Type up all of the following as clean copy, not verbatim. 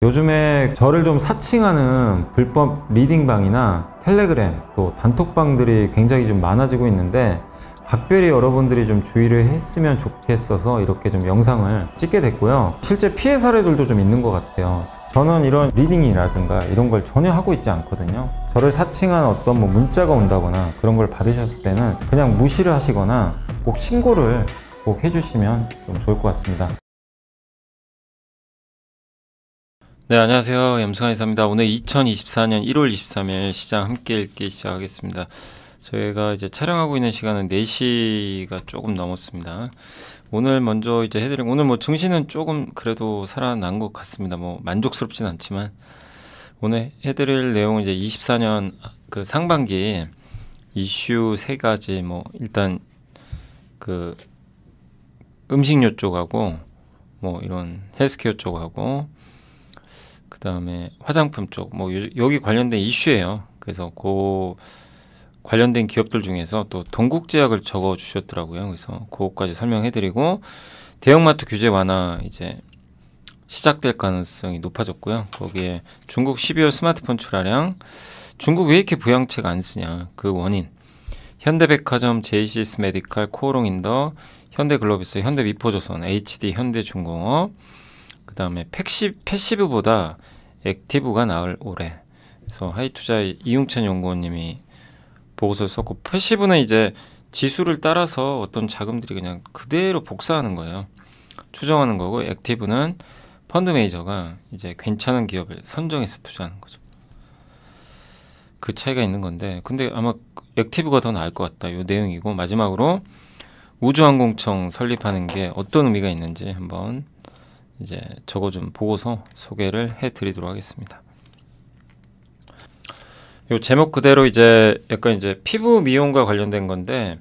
요즘에 저를 좀 사칭하는 불법 리딩방이나 텔레그램 또 단톡방들이 굉장히 좀 많아지고 있는데 각별히 여러분들이 좀 주의를 했으면 좋겠어서 이렇게 좀 영상을 찍게 됐고요. 실제 피해 사례들도 좀 있는 것 같아요. 저는 이런 리딩이라든가 이런 걸 전혀 하고 있지 않거든요. 저를 사칭한 어떤 문자가 온다거나 그런 걸 받으셨을 때는 그냥 무시를 하시거나 꼭 신고를 꼭 해주시면 좀 좋을 것 같습니다. 네, 안녕하세요. 염승환이사입니다. 오늘 2024년 1월 23일 시장 함께 읽기 시작하겠습니다. 저희가 이제 촬영하고 있는 시간은 4시가 조금 넘었습니다. 오늘 먼저 이제 해드린, 오늘 증시는 조금 그래도 살아난 것 같습니다. 만족스럽진 않지만, 오늘 해드릴 내용은 이제 24년 그 상반기 이슈 3가지, 일단 그 음식료 쪽하고, 이런 헬스케어 쪽하고, 그 다음에 화장품 쪽, 여기 관련된 이슈예요. 그래서 그 관련된 기업들 중에서 또 동국제약을 적어 주셨더라고요. 그래서 그것까지 설명해드리고, 대형마트 규제 완화 이제 시작될 가능성이 높아졌고요. 거기에 중국 12월 스마트폰 출하량, 중국 왜 이렇게 부양책 안 쓰냐, 그 원인, 현대백화점, 제이시스 메디칼, 코오롱인더, 현대글로비스, 현대미포조선, HD, 현대중공업, 그 다음에 패시브보다 액티브가 나을 올해. 그래서 하이투자의 이웅찬 연구원님이 보고서를 썼고, 패시브는 이제 지수를 따라서 어떤 자금들이 그냥 그대로 복사하는 거예요. 추정하는 거고, 액티브는 펀드 매니저가 이제 괜찮은 기업을 선정해서 투자하는 거죠. 그 차이가 있는 건데, 근데 아마 액티브가 더 나을 것 같다, 요 내용이고, 마지막으로 우주항공청 설립하는 게 어떤 의미가 있는지 한번 이제 저거 좀 보고서 소개를 해드리도록 하겠습니다. 요 제목 그대로 이제 약간 이제 피부 미용과 관련된 건데,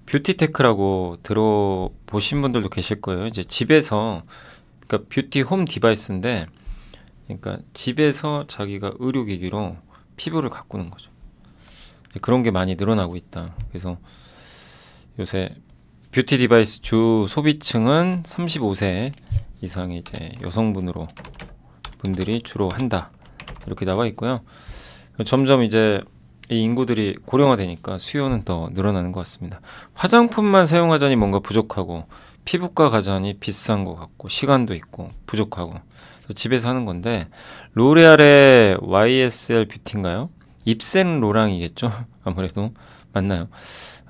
뷰티테크라고 들어보신 분들도 계실 거예요. 이제 집에서, 그러니까 뷰티 홈 디바이스인데, 그러니까 집에서 자기가 의료기기로 피부를 가꾸는 거죠. 그런 게 많이 늘어나고 있다. 그래서 요새 뷰티 디바이스 주 소비층은 35세 이상의 이제 여성분으로 분들이 주로 한다, 이렇게 나와 있고요. 점점 이제 이 인구들이 고령화되니까 수요는 더 늘어나는 것 같습니다. 화장품만 사용하자니 뭔가 부족하고, 피부과 가자니 비싼 것 같고, 시간도 있고 부족하고, 집에서 하는 건데, 로레알의 YSL 뷰티인가요? 입센 로랑이겠죠? 아무래도 맞나요?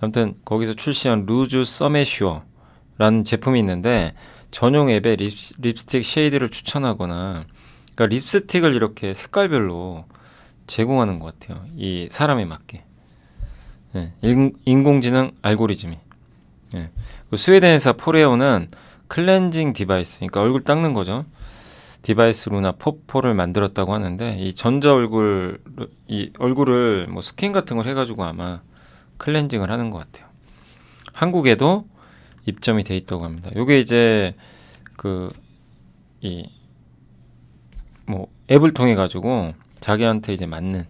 아무튼 거기서 출시한 루즈 서메슈어라는 제품이 있는데, 전용 앱에 립스틱 쉐이드를 추천하거나, 그러니까 립스틱을 이렇게 색깔별로 제공하는 것 같아요. 이 사람에 맞게. 네, 인공지능 알고리즘이. 네. 스웨덴 회사 포레오는 클렌징 디바이스, 그러니까 얼굴 닦는 거죠. 디바이스 루나 포포를 만들었다고 하는데, 이 전자 얼굴, 이 얼굴을 스킨 같은 걸 해가지고 아마 클렌징을 하는 것 같아요. 한국에도 입점이 돼 있다고 합니다. 요게 이제 앱을 통해 가지고 자기한테 이제 맞는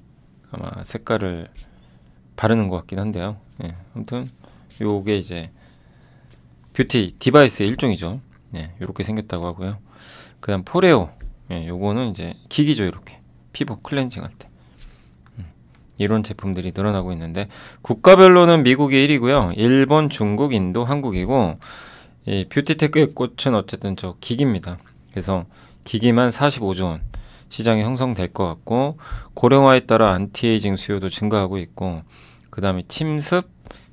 아마 색깔을 바르는 것 같긴 한데요. 예, 아무튼 요게 이제 뷰티 디바이스의 일종이죠. 예, 요렇게 생겼다고 하고요. 그다음 포레오, 예, 요거는 이제 기기죠. 이렇게 피부 클렌징 할 때. 이런 제품들이 늘어나고 있는데, 국가별로는 미국이 1위고요. 일본, 중국, 인도, 한국이고, 이 뷰티테크의 꽃은 어쨌든 저 기기입니다. 그래서 기기만 45조 원 시장이 형성될 것 같고, 고령화에 따라 안티에이징 수요도 증가하고 있고, 그 다음에 침습,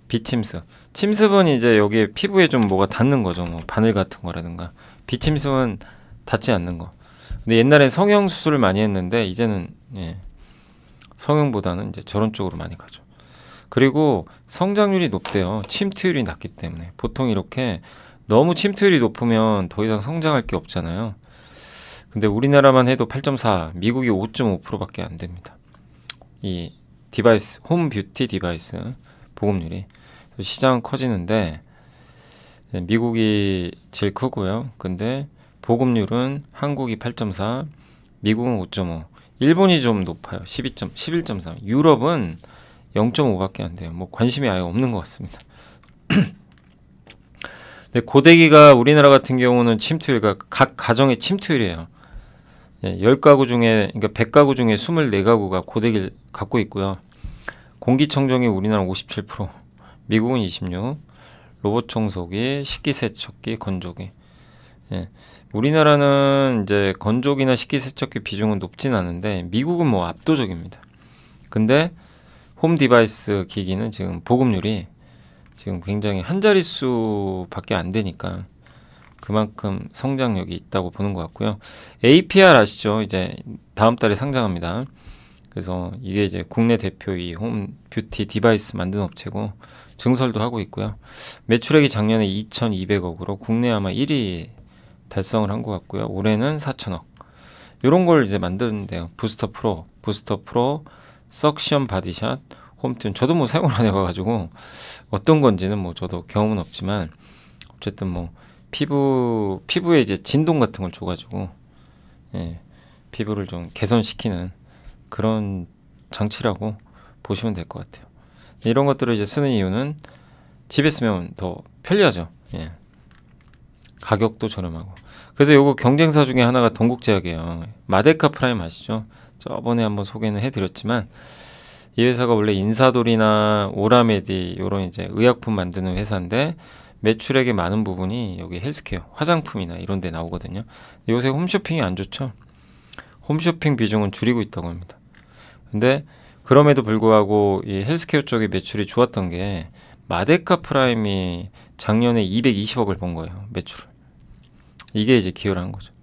비침습. 침습은 이제 여기에 피부에 좀 뭐가 닿는 거죠. 바늘 같은 거라든가. 비침습은 닿지 않는 거. 근데 옛날에 성형 수술을 많이 했는데, 이제는 성형보다는 이제 저런 쪽으로 많이 가죠. 그리고 성장률이 높대요. 침투율이 낮기 때문에. 보통 이렇게 너무 침투율이 높으면 더 이상 성장할 게 없잖아요. 근데 우리나라만 해도 8.4, 미국이 5.5%밖에 안 됩니다. 이 디바이스, 홈 뷰티 디바이스 보급률이. 시장은 커지는데, 미국이 제일 크고요. 근데 보급률은 한국이 8.4, 미국은 5.5, 일본이 좀 높아요. 11.3. 유럽은 0.5밖에 안 돼요. 관심이 아예 없는 것 같습니다. 근데 고데기가 우리나라 같은 경우는 침투율가 각 가정의 침투율이에요. 10가구 중에, 그러니까 100가구 중에 24가구가 고데기를 갖고 있고요. 공기청정기 우리나라 57%, 미국은 26%, 로봇 청소기, 식기세척기, 건조기. 예. 우리나라는 이제 건조기나 식기세척기 비중은 높진 않은데 미국은 뭐 압도적입니다. 근데 홈 디바이스 기기는 지금 보급률이 지금 굉장히 한 자릿수밖에 안 되니까 그만큼 성장력이 있다고 보는 것 같고요. APR 아시죠? 이제 다음 달에 상장합니다. 그래서 이게 이제 국내 대표 이 홈 뷰티 디바이스 만드는 업체고 증설도 하고 있고요. 매출액이 작년에 2,200억으로 국내 아마 1위 달성을 한 것 같고요. 올해는 4천억. 이런 걸 이제 만드는데요. 부스터 프로, 석션 바디샷, 홈튠. 저도 뭐 사용을 안 해봐가지고 어떤 건지는 뭐 저도 경험은 없지만 어쨌든 뭐 피부에 이제 진동 같은 걸 줘가지고 피부를 좀 개선시키는 그런 장치라고 보시면 될 것 같아요. 이런 것들을 이제 쓰는 이유는 집에 쓰면 더 편리하죠. 가격도 저렴하고. 그래서 요거 경쟁사 중에 하나가 동국제약이에요. 마데카 프라임 아시죠? 저번에 한번 소개는 해드렸지만 이 회사가 원래 인사돌이나 오라메디 요런 이제 의약품 만드는 회사인데 매출액의 많은 부분이 여기 헬스케어, 화장품이나 이런 데 나오거든요. 요새 홈쇼핑이 안 좋죠. 홈쇼핑 비중은 줄이고 있다고 합니다. 근데 그럼에도 불구하고 이 헬스케어 쪽의 매출이 좋았던 게 마데카 프라임이 작년에 220억을 번 거예요. 매출을. 이게 이제 기여를 한 거죠.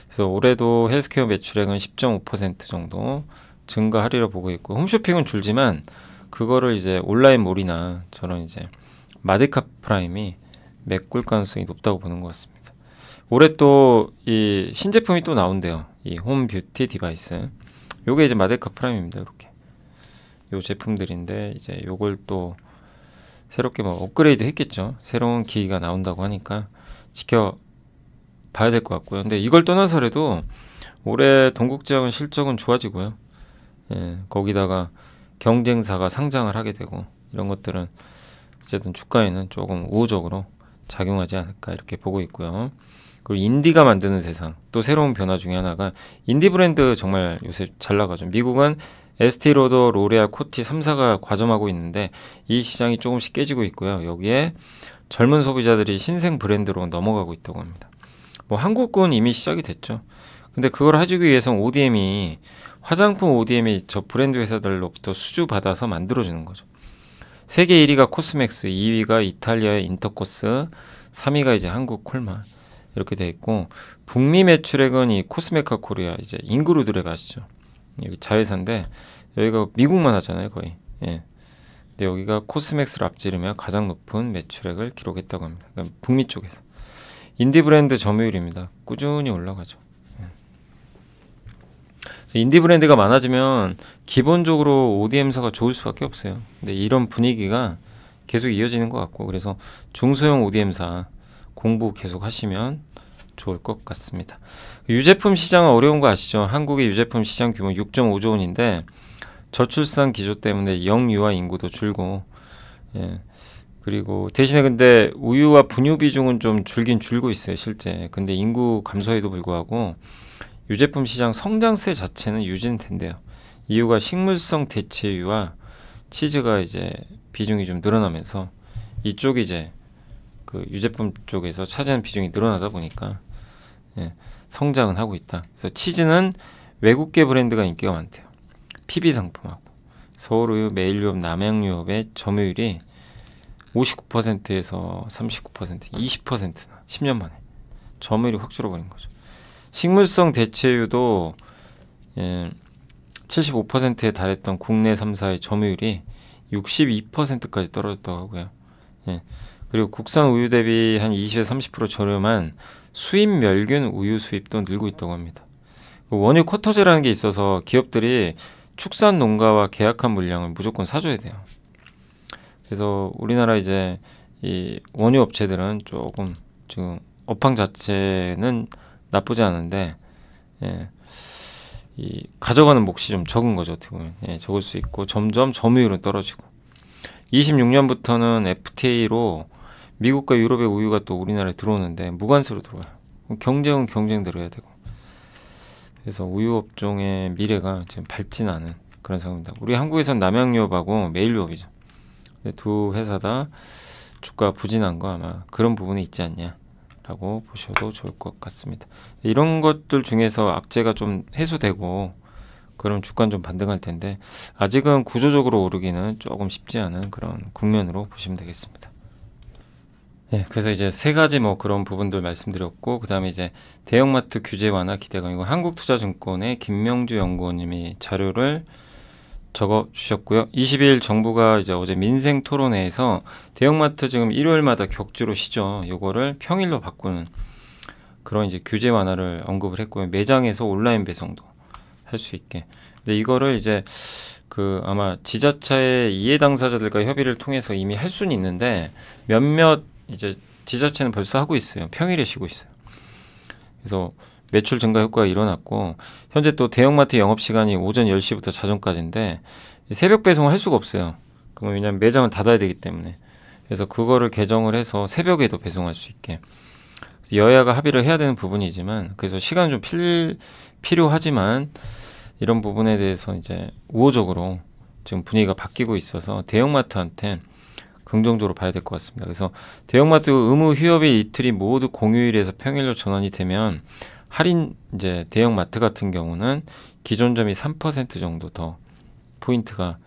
그래서 올해도 헬스케어 매출액은 10.5% 정도 증가하리라 보고 있고 홈쇼핑은 줄지만 그거를 이제 온라인몰이나 저런 이제 마데카 프라임이 메꿀 가능성이 높다고 보는 것 같습니다. 올해 또 이 신제품이 또 나온대요. 이 홈 뷰티 디바이스. 요게 이제 마데카 프라임입니다. 이렇게. 요 제품들인데 이제 요걸 또 새롭게 뭐 업그레이드 했겠죠. 새로운 기기가 나온다고 하니까 지켜봐야 될 것 같고요. 근데 이걸 떠나서라도 올해 동국제약은 실적은 좋아지고요. 거기다가 경쟁사가 상장을 하게 되고 이런 것들은 어쨌든 주가에는 조금 우호적으로 작용하지 않을까 이렇게 보고 있고요. 그리고 인디가 만드는 세상 또 새로운 변화 중에 하나가 인디 브랜드 정말 요새 잘 나가죠. 미국은 에스티로더, 로레알, 코티 3사가 과점하고 있는데 이 시장이 조금씩 깨지고 있고요. 여기에 젊은 소비자들이 신생 브랜드로 넘어가고 있다고 합니다. 뭐 한국은 이미 시작이 됐죠. 근데 그걸 하기 위해서는 ODM이 화장품 ODM이 저 브랜드 회사들로부터 수주받아서 만들어주는 거죠. 세계 1위가 코스맥스, 2위가 이탈리아의 인터코스, 3위가 이제 한국 콜마 이렇게 돼 있고 북미 매출액은 이 코스메카 코리아 이제 인그루드랩 아시죠? 여기 자회사인데 여기가 미국만 하잖아요 거의. 근데 여기가 코스맥스를 앞지르며 가장 높은 매출액을 기록했다고 합니다. 그러니까 북미 쪽에서 인디 브랜드 점유율입니다. 꾸준히 올라가죠. 인디 브랜드가 많아지면 기본적으로 ODM사가 좋을 수밖에 없어요. 근데 이런 분위기가 계속 이어지는 것 같고 그래서 중소형 ODM사 공부 계속 하시면 좋을 것 같습니다. 유제품 시장은 어려운 거 아시죠? 한국의 유제품 시장 규모 6.5조 원인데 저출산 기조 때문에 영유아 인구도 줄고 그리고 대신에 근데 우유와 분유 비중은 좀 줄긴 줄고 있어요 실제. 근데 인구 감소에도 불구하고 유제품 시장 성장세 자체는 유지된대요. 이유가 식물성 대체유와 치즈가 이제 비중이 좀 늘어나면서 이쪽이 이제 그 유제품 쪽에서 차지하는 비중이 늘어나다 보니까 성장은 하고 있다. 그래서 치즈는 외국계 브랜드가 인기가 많대요. PB 상품하고 서울우유, 매일유업, 남양유업의 점유율이 59%에서 39%, 20%나 10년 만에 점유율이 확 줄어버린 거죠. 식물성 대체유도 75%에 달했던 국내 3사의 점유율이 62%까지 떨어졌다고 하고요. 그리고 국산 우유 대비 한 20에서 30% 저렴한 수입 멸균 우유 수입도 늘고 있다고 합니다. 원유 쿼터제라는 게 있어서 기업들이 축산 농가와 계약한 물량을 무조건 사줘야 돼요. 그래서 우리나라 이제 이 원유 업체들은 조금 지금 업황 자체는 나쁘지 않은데 이 가져가는 몫이 좀 적은 거죠. 어떻게 보면 적을 수 있고 점점 점유율은 떨어지고 26년부터는 FTA로 미국과 유럽의 우유가 또 우리나라에 들어오는데 무관세로 들어와요. 경쟁은 경쟁대로 해야 되고 그래서 우유 업종의 미래가 지금 밝진 않은 그런 상황입니다. 우리 한국에선 남양유업하고 메일유업이죠. 두 회사 다 주가 부진한 거 아마 그런 부분이 있지 않냐라고 보셔도 좋을 것 같습니다. 이런 것들 중에서 악재가 좀 해소되고 그럼 주가는 좀 반등할 텐데 아직은 구조적으로 오르기는 조금 쉽지 않은 그런 국면으로 보시면 되겠습니다. 네, 그래서 이제 세 가지 뭐 그런 부분들 말씀드렸고, 그 다음에 이제 대형마트 규제 완화 기대감, 이거 한국투자증권의 김명주 연구원님이 자료를 적어 주셨고요. 20일 정부가 이제 어제 민생 토론회에서 대형마트 지금 일요일마다 격주로 쉬죠. 요거를 평일로 바꾸는 그런 이제 규제 완화를 언급을 했고요. 매장에서 온라인 배송도 할 수 있게. 근데 이거를 이제 그 아마 지자체의 이해 당사자들과 협의를 통해서 이미 할 수는 있는데 몇몇 이제 지자체는 벌써 하고 있어요. 평일에 쉬고 있어요. 그래서 매출 증가 효과가 일어났고 현재 또 대형마트 영업시간이 오전 10시부터 자정까지인데 새벽 배송을 할 수가 없어요. 그러면 왜냐하면 매장은 닫아야 되기 때문에. 그래서 그거를 개정을 해서 새벽에도 배송할 수 있게. 여야가 합의를 해야 되는 부분이지만 그래서 시간은 좀 필요하지만 이런 부분에 대해서 이제 우호적으로 지금 분위기가 바뀌고 있어서 대형마트한테 긍정적으로 봐야 될 것 같습니다. 그래서 대형마트 의무 휴업일 이틀이 모두 공휴일에서 평일로 전환이 되면 할인 이제 대형마트 같은 경우는 기존 점이 3% 정도 더 포인트가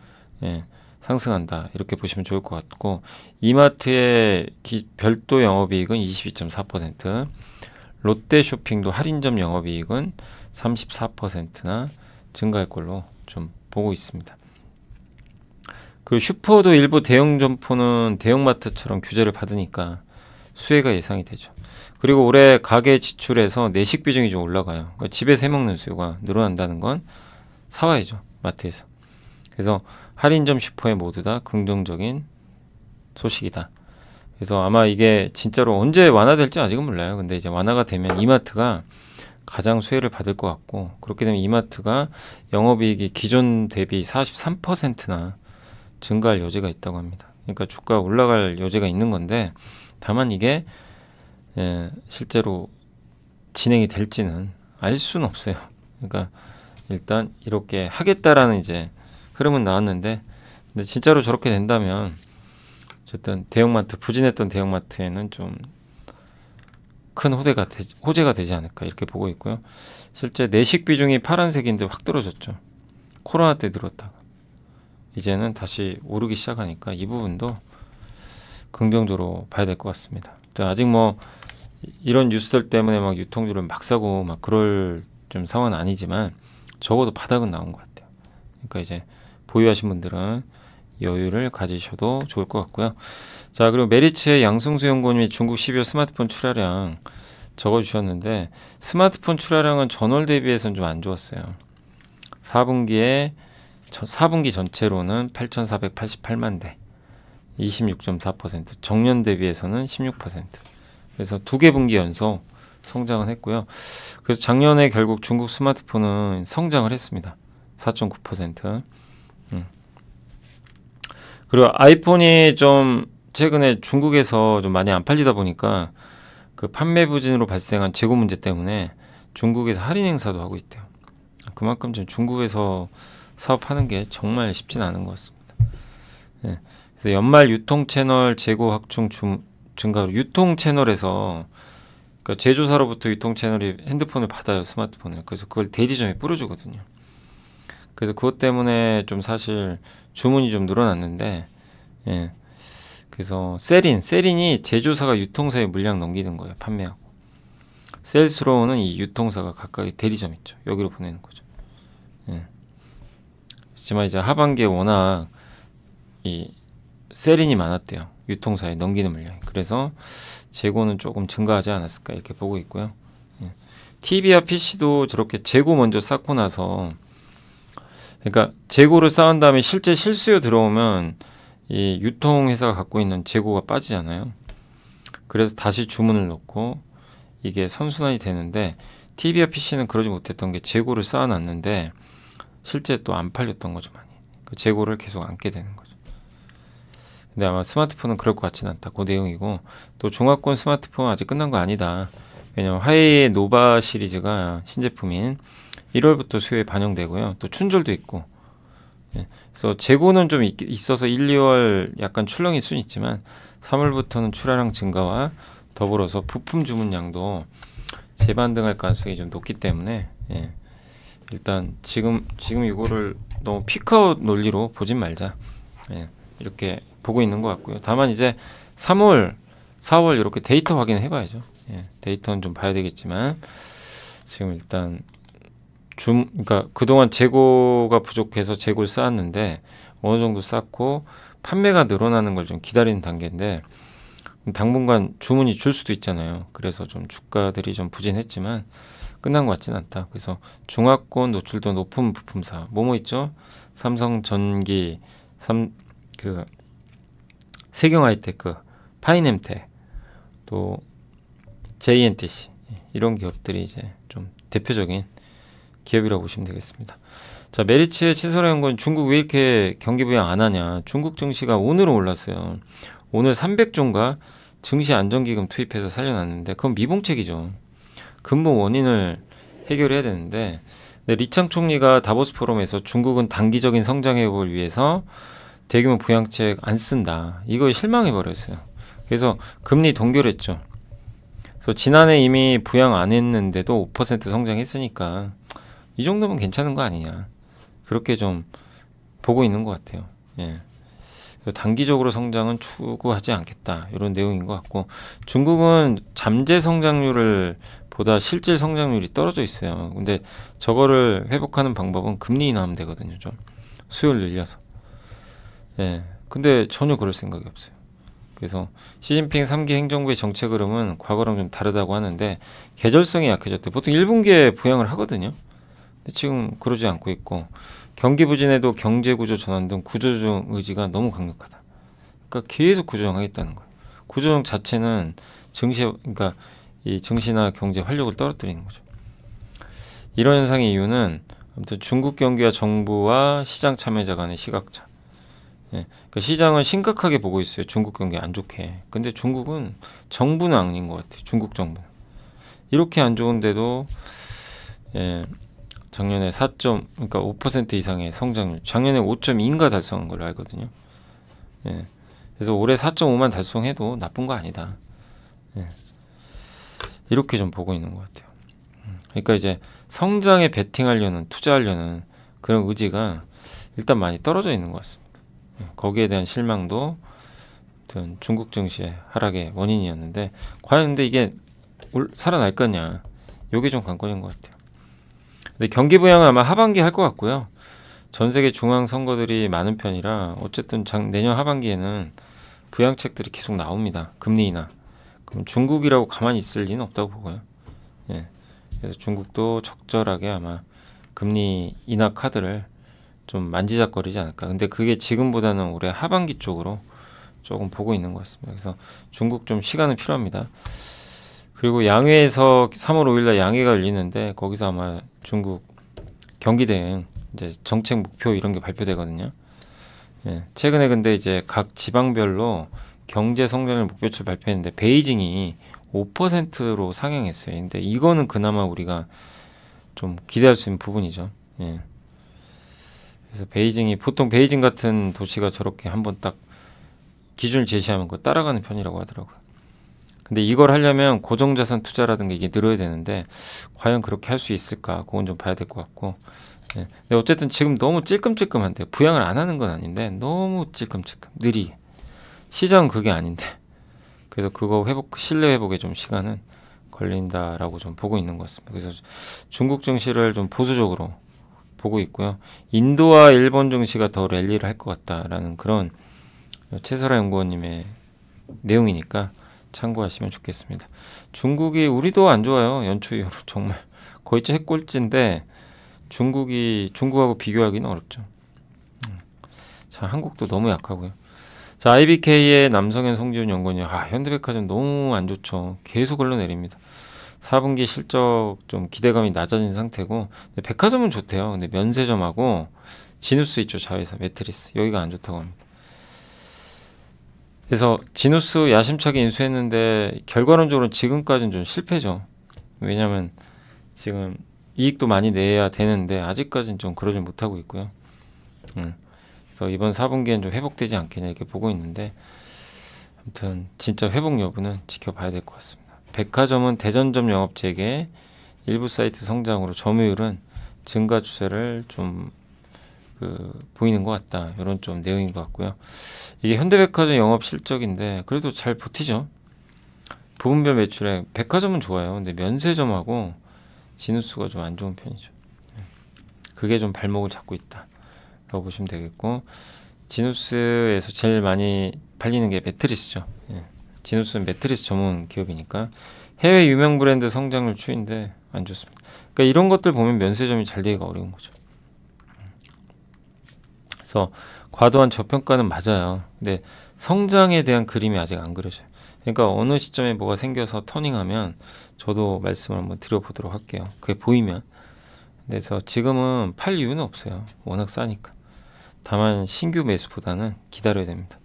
상승한다 이렇게 보시면 좋을 것 같고 이마트의 별도 영업이익은 22.4%, 롯데쇼핑도 할인점 영업이익은 34%나 증가할 걸로 좀 보고 있습니다. 그리고 슈퍼도 일부 대형 점포는 대형마트처럼 규제를 받으니까 수혜가 예상이 되죠. 그리고 올해 가계 지출에서 내식 비중이 좀 올라가요. 그러니까 집에서 해먹는 수요가 늘어난다는 건 사와야죠. 마트에서. 그래서 할인점 슈퍼에 모두 다 긍정적인 소식이다. 그래서 아마 이게 진짜로 언제 완화될지 아직은 몰라요. 근데 이제 완화가 되면 이마트가 가장 수혜를 받을 것 같고 그렇게 되면 이마트가 영업이익이 기존 대비 43%나 증가할 여지가 있다고 합니다. 그러니까 주가 올라갈 여지가 있는 건데 다만 이게 실제로 진행이 될지는 알 수는 없어요. 그러니까 일단 이렇게 하겠다라는 이제 흐름은 나왔는데 근데 진짜로 저렇게 된다면 어쨌든 대형마트 부진했던 대형마트에는 좀 큰 호재가 되지 않을까 이렇게 보고 있고요. 실제 내식 비중이 파란색인데 확 떨어졌죠. 코로나 때 늘었다가 이제는 다시 오르기 시작하니까 이 부분도 긍정적으로 봐야 될 것 같습니다. 아직 뭐 이런 뉴스들 때문에 막 유통주를 막 사고 막 그럴 좀 상황은 아니지만 적어도 바닥은 나온 것 같아요. 그러니까 이제 보유하신 분들은 여유를 가지셔도 좋을 것 같고요. 자, 그리고 메리츠의 양승수 연구원이 중국 12월 스마트폰 출하량 적어주셨는데 스마트폰 출하량은 전월 대비해서는 좀 안 좋았어요. 4분기 전체로는 8,488만 대, 26.4%, 정년 대비해서는 16%. 그래서 두 개 분기 연속 성장을 했고요. 그래서 작년에 결국 중국 스마트폰은 성장을 했습니다. 4.9%. 그리고 아이폰이 좀 최근에 중국에서 좀 많이 안 팔리다 보니까 그 판매 부진으로 발생한 재고 문제 때문에 중국에서 할인 행사도 하고 있대요. 그만큼 지금 중국에서 사업하는 게 정말 쉽진 않은 것 같습니다. 그래서 연말 유통 채널 재고 확충 증가로 유통 채널에서 그러니까 제조사로부터 유통 채널이 핸드폰을 받아요, 스마트폰을. 그래서 그걸 대리점에 뿌려주거든요. 그래서 그것 때문에 좀 사실 주문이 좀 늘어났는데, 그래서 셀인이 제조사가 유통사에 물량 넘기는 거예요, 판매하고. 셀스로우는 이 유통사가 각각의 대리점 있죠. 여기로 보내는 거죠. 하지만 이제 하반기에 워낙 이 셀인이 많았대요. 유통사에 넘기는 물량이. 그래서 재고는 조금 증가하지 않았을까 이렇게 보고 있고요. TV와 PC도 저렇게 재고 먼저 쌓고 나서 그러니까 재고를 쌓은 다음에 실제 실수요 들어오면 이 유통회사가 갖고 있는 재고가 빠지잖아요. 그래서 다시 주문을 넣고 이게 선순환이 되는데 TV와 PC는 그러지 못했던 게 재고를 쌓아놨는데 실제 또 안 팔렸던 거죠, 많이. 그 재고를 계속 안게 되는 거죠. 근데 아마 스마트폰은 그럴 것 같지는 않다. 그 내용이고 또 중화권 스마트폰 아직 끝난 거 아니다. 왜냐면 화웨이의 노바 시리즈가 신제품인 1월부터 수요에 반영되고요. 또 춘절도 있고. 예, 그래서 재고는 좀 있어서 1, 2월 약간 출렁일 수는 있지만 3월부터는 출하량 증가와 더불어서 부품 주문량도 재반등할 가능성이 좀 높기 때문에 예, 일단 지금 이거를 너무 피크아웃 논리로 보진 말자. 예, 이렇게 보고 있는 것 같고요. 다만 이제 3월, 4월 이렇게 데이터 확인을 해봐야죠. 예, 데이터는 좀 봐야 되겠지만 지금 일단 그러니까 그동안 재고가 부족해서 재고를 쌓았는데 어느 정도 쌓고 판매가 늘어나는 걸 좀 기다리는 단계인데 당분간 주문이 줄 수도 있잖아요. 그래서 좀 주가들이 좀 부진했지만 끝난 것 같지는 않다. 그래서 중화권 노출도 높은 부품사 뭐뭐 있죠? 삼성전기, 세경하이테크, 파이nem텍, 또 JNTC 이런 기업들이 이제 좀 대표적인 기업이라고 보시면 되겠습니다. 자, 메리츠의 치설의 연구원 중국 왜 이렇게 경기 부양 안 하냐? 중국 증시가 오늘은 올랐어요. 오늘 300조인가 증시 안정기금 투입해서 살려놨는데 그건 미봉책이죠. 근본 원인을 해결해야 되는데 리창 총리가 다보스 포럼에서 중국은 단기적인 성장 회복을 위해서 대규모 부양책 안 쓴다. 이거에 실망해버렸어요. 그래서 금리 동결했죠. 그래서 지난해 이미 부양 안 했는데도 5% 성장했으니까 이 정도면 괜찮은 거 아니냐. 그렇게 좀 보고 있는 것 같아요. 예. 단기적으로 성장은 추구하지 않겠다. 이런 내용인 것 같고 중국은 잠재 성장률을 보다 실질 성장률이 떨어져 있어요. 근데 저거를 회복하는 방법은 금리 인하하면 되거든요. 좀 수요를 늘려서. 예. 근데 전혀 그럴 생각이 없어요. 그래서 시진핑 3기 행정부의 정책 흐름은 과거랑 좀 다르다고 하는데 계절성이 약해졌대. 보통 1분기에 부양을 하거든요. 근데 지금 그러지 않고 있고 경기 부진에도 경제 구조 전환 등 구조조정 의지가 너무 강력하다. 그러니까 계속 구조조정하겠다는 거예요. 구조조정 자체는 그러니까 이 증시나 경제 활력을 떨어뜨리는 거죠. 이런 현상의 이유는 아무튼 중국 경기와 정부와 시장 참여자 간의 시각차. 예, 그러니까 시장은 심각하게 보고 있어요. 중국 경기 안 좋게. 근데 중국은 정부는 아닌 것 같아요. 중국 정부. 이렇게 안 좋은데도 예, 작년에 그러니까 5% 이상의 성장률. 작년에 5.2인가 달성한 걸로 알거든요. 예, 그래서 올해 4.5만 달성해도 나쁜 거 아니다. 예, 이렇게 좀 보고 있는 것 같아요. 그러니까 이제 성장에 베팅하려는 투자하려는 그런 의지가 일단 많이 떨어져 있는 것 같습니다. 거기에 대한 실망도 중국 증시의 하락의 원인이었는데 과연 근데 이게 살아날 거냐 이게 좀 관건인 것 같아요. 근데 경기 부양은 아마 하반기에 할 것 같고요. 전 세계 중앙 선거들이 많은 편이라 어쨌든 내년 하반기에는 부양책들이 계속 나옵니다. 금리 인하. 그럼 중국이라고 가만히 있을 리는 없다고 보고요. 예. 그래서 중국도 적절하게 아마 금리 인하 카드를 좀 만지작거리지 않을까. 근데 그게 지금보다는 올해 하반기 쪽으로 조금 보고 있는 것 같습니다. 그래서 중국 좀 시간은 필요합니다. 그리고 양회에서 3월 5일날 양회가 열리는데 거기서 아마 중국 경기 대응 이제 정책 목표 이런 게 발표되거든요. 예, 최근에 근데 이제 각 지방별로 경제 성장률 목표치를 발표했는데 베이징이 5%로 상향했어요. 근데 이거는 그나마 우리가 좀 기대할 수 있는 부분이죠. 예. 그래서 보통 베이징 같은 도시가 저렇게 한번 딱 기준을 제시하면 그거 따라가는 편이라고 하더라고요. 근데 이걸 하려면 고정자산 투자라든가 이게 늘어야 되는데 과연 그렇게 할 수 있을까? 그건 좀 봐야 될 것 같고. 네. 근데 어쨌든 지금 너무 찔끔찔끔한데 부양을 안 하는 건 아닌데 너무 찔끔찔끔 느리. 시장은 그게 아닌데. 그래서 그거 신뢰 회복에 좀 시간은 걸린다라고 좀 보고 있는 것 같습니다. 그래서 중국 증시를 좀 보수적으로 보고 있고요. 인도와 일본 증시가 더 랠리를 할 것 같다라는 그런 최설아 연구원님의 내용이니까 참고하시면 좋겠습니다. 중국이 우리도 안 좋아요. 연초 이후로 정말 거의 최꼴찌인데 중국하고 비교하기는 어렵죠. 자, 한국도 너무 약하고요. 자, IBK의 남성현 송지훈 연구원이 현대백화점 너무 안 좋죠. 계속 흘러내립니다. 4분기 실적 좀 기대감이 낮아진 상태고 근데 백화점은 좋대요. 근데 면세점하고 지누스 있죠. 자회사 매트리스 여기가 안 좋다고 합니다. 그래서 지누스 야심차게 인수했는데 결과론적으로 지금까지는 좀 실패죠. 왜냐하면 지금 이익도 많이 내야 되는데 아직까지는 좀 그러지 못하고 있고요. 그래서 이번 4분기엔 좀 회복되지 않겠냐 이렇게 보고 있는데, 아무튼 진짜 회복 여부는 지켜봐야 될 것 같습니다. 백화점은 대전점 영업 재개, 일부 사이트 성장으로 점유율은 증가 추세를 좀 보이는 것 같다. 이런 좀 내용인 것 같고요. 이게 현대백화점 영업 실적인데 그래도 잘 버티죠. 부분별 매출액 백화점은 좋아요. 근데 면세점하고 진입수가 좀 안 좋은 편이죠. 그게 좀 발목을 잡고 있다라고 보시면 되겠고, 진우스에서 제일 많이 팔리는 게 매트리스죠. 진우스는 매트리스 전문 기업이니까 해외 유명 브랜드 성장률 추인데 안 좋습니다. 그러니까 이런 것들 보면 면세점이 잘 되기가 어려운 거죠. 그래서 과도한 저평가는 맞아요. 근데 성장에 대한 그림이 아직 안 그려져요. 그러니까 어느 시점에 뭐가 생겨서 터닝하면 저도 말씀을 한번 드려보도록 할게요. 그게 보이면. 그래서 지금은 팔 이유는 없어요. 워낙 싸니까. 다만 신규 매수보다는 기다려야 됩니다.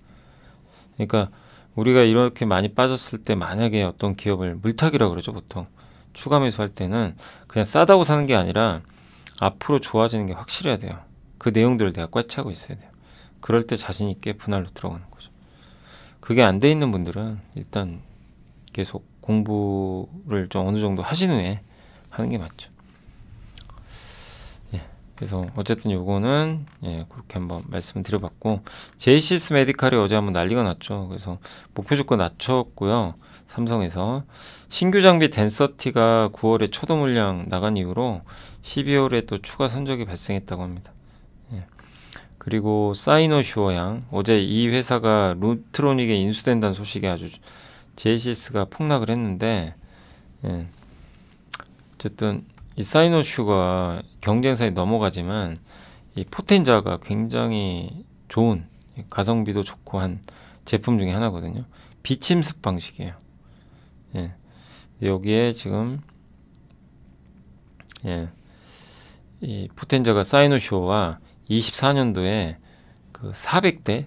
그러니까 우리가 이렇게 많이 빠졌을 때 만약에 어떤 기업을 물타기라고 그러죠. 보통 추가 매수할 때는 그냥 싸다고 사는 게 아니라 앞으로 좋아지는 게 확실해야 돼요. 그 내용들을 내가 꿰차고 있어야 돼요. 그럴 때 자신 있게 분할로 들어가는 거죠. 그게 안 돼 있는 분들은 일단 계속 공부를 좀 어느 정도 하신 후에 하는 게 맞죠. 그래서 어쨌든 요거는 그렇게 한번 말씀을 드려봤고, 제이시스 메디칼이 어제 한번 난리가 났죠. 그래서 목표 조건 낮췄고요. 삼성에서 신규 장비 덴서티가 9월에 초도 물량 나간 이후로 12월에 또 추가 선적이 발생했다고 합니다. 그리고 사이노슈어양, 어제 이 회사가 루트로닉에 인수된다는 소식이 아주 제이시스가 폭락을 했는데, 어쨌든 이 사이노슈가 경쟁사에 넘어가지만 이 포텐자가 굉장히 좋은, 가성비도 좋고 한 제품 중에 하나거든요. 비침습 방식이에요. 여기에 지금 이 포텐자가 사이노슈어와 24년도에 그 400대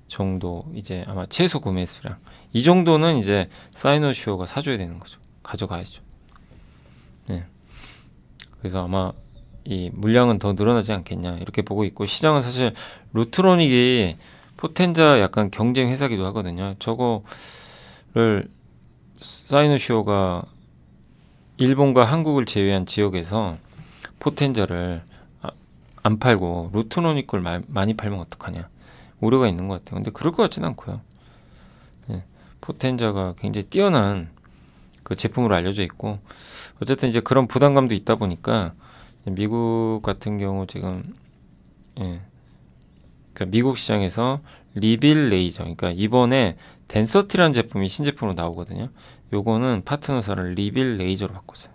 정도 이제 아마 최소 구매 수량, 이 정도는 이제 사이노슈어가 사줘야 되는 거죠. 가져가야죠. 그래서 아마 이 물량은 더 늘어나지 않겠냐 이렇게 보고 있고, 시장은 사실 루트로닉이 포텐자 약간 경쟁 회사기도 하거든요. 저거를 사이노시오가 일본과 한국을 제외한 지역에서 포텐자를 안 팔고 루트로닉 걸 많이 팔면 어떡하냐 우려가 있는 것 같아요. 근데 그럴 것 같지는 않고요. 포텐자가 굉장히 뛰어난 그 제품으로 알려져 있고, 어쨌든 이제 그런 부담감도 있다 보니까 미국 같은 경우 지금 그러니까 미국 시장에서 리빌 레이저, 그러니까 이번에 덴서티라는 제품이 신제품으로 나오거든요. 요거는 파트너사를 리빌 레이저로 바꿨어요.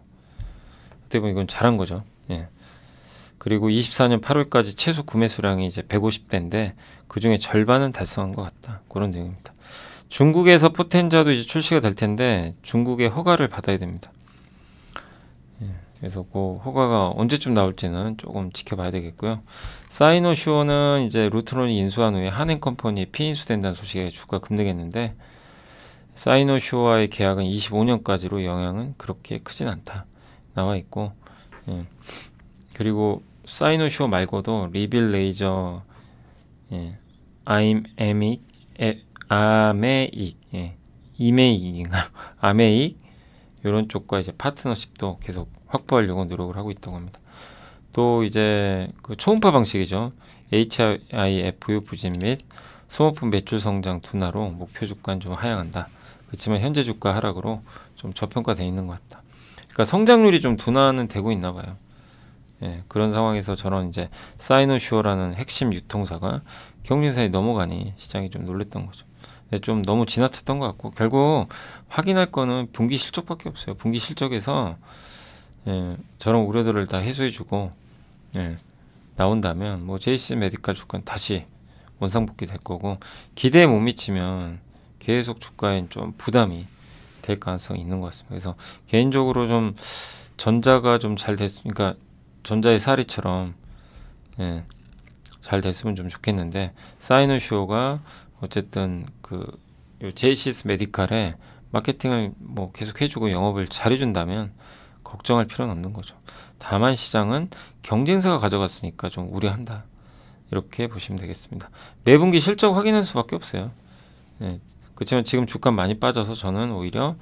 어떻게 보면 이건 잘한 거죠. 그리고 24년 8월까지 최소 구매 수량이 이제 150대인데 그 중에 절반은 달성한 것 같다. 그런 내용입니다. 중국에서 포텐자도 이제 출시가 될 텐데 중국의 허가를 받아야 됩니다. 그래서 그 허가가 언제쯤 나올지는 조금 지켜봐야 되겠고요. 사이노슈어는 이제 루트론이 인수한 후에 한행컴퍼니에 피인수된다는 소식에 주가 급등했는데, 사이노슈어와의 계약은 25년까지로 영향은 그렇게 크진 않다 나와 있고, 그리고 사이노슈어 말고도 리빌 레이저, 아메익, 이메익인가 아메익 이런 쪽과 이제 파트너십도 계속 확보하려고 노력을 하고 있다고 합니다. 또 이제 그 초음파 방식이죠. HIFU 부진 및 소모품 매출 성장 둔화로 목표 주가는 좀 하향한다. 그렇지만 현재 주가 하락으로 좀 저평가되어 있는 것 같다. 그러니까 성장률이 좀 둔화는 되고 있나 봐요. 그런 상황에서 저런 이제 사이노슈어라는 핵심 유통사가 경쟁사에 넘어가니 시장이 좀 놀랬던 거죠. 좀 너무 지나쳤던 것 같고, 결국 확인할 거는 분기 실적밖에 없어요. 분기 실적에서 저런 우려들을 다 해소해주고 나온다면 뭐 제이시 메디칼 주가는 다시 원상복귀 될 거고, 기대에 못 미치면 계속 주가에 좀 부담이 될 가능성이 있는 것 같습니다. 그래서 개인적으로 좀 전자가 좀 잘 됐으니까 전자의 사리처럼 잘 됐으면 좀 좋겠는데, 사이노슈어가 어쨌든 그 제이시스 메디칼에 마케팅을 뭐 계속 해주고 영업을 잘해준다면 걱정할 필요는 없는 거죠. 다만 시장은 경쟁사가 가져갔으니까 좀 우려한다. 이렇게 보시면 되겠습니다. 매분기 실적 확인할 수밖에 없어요. 예, 그렇지만 지금 주가 많이 빠져서 저는 오히려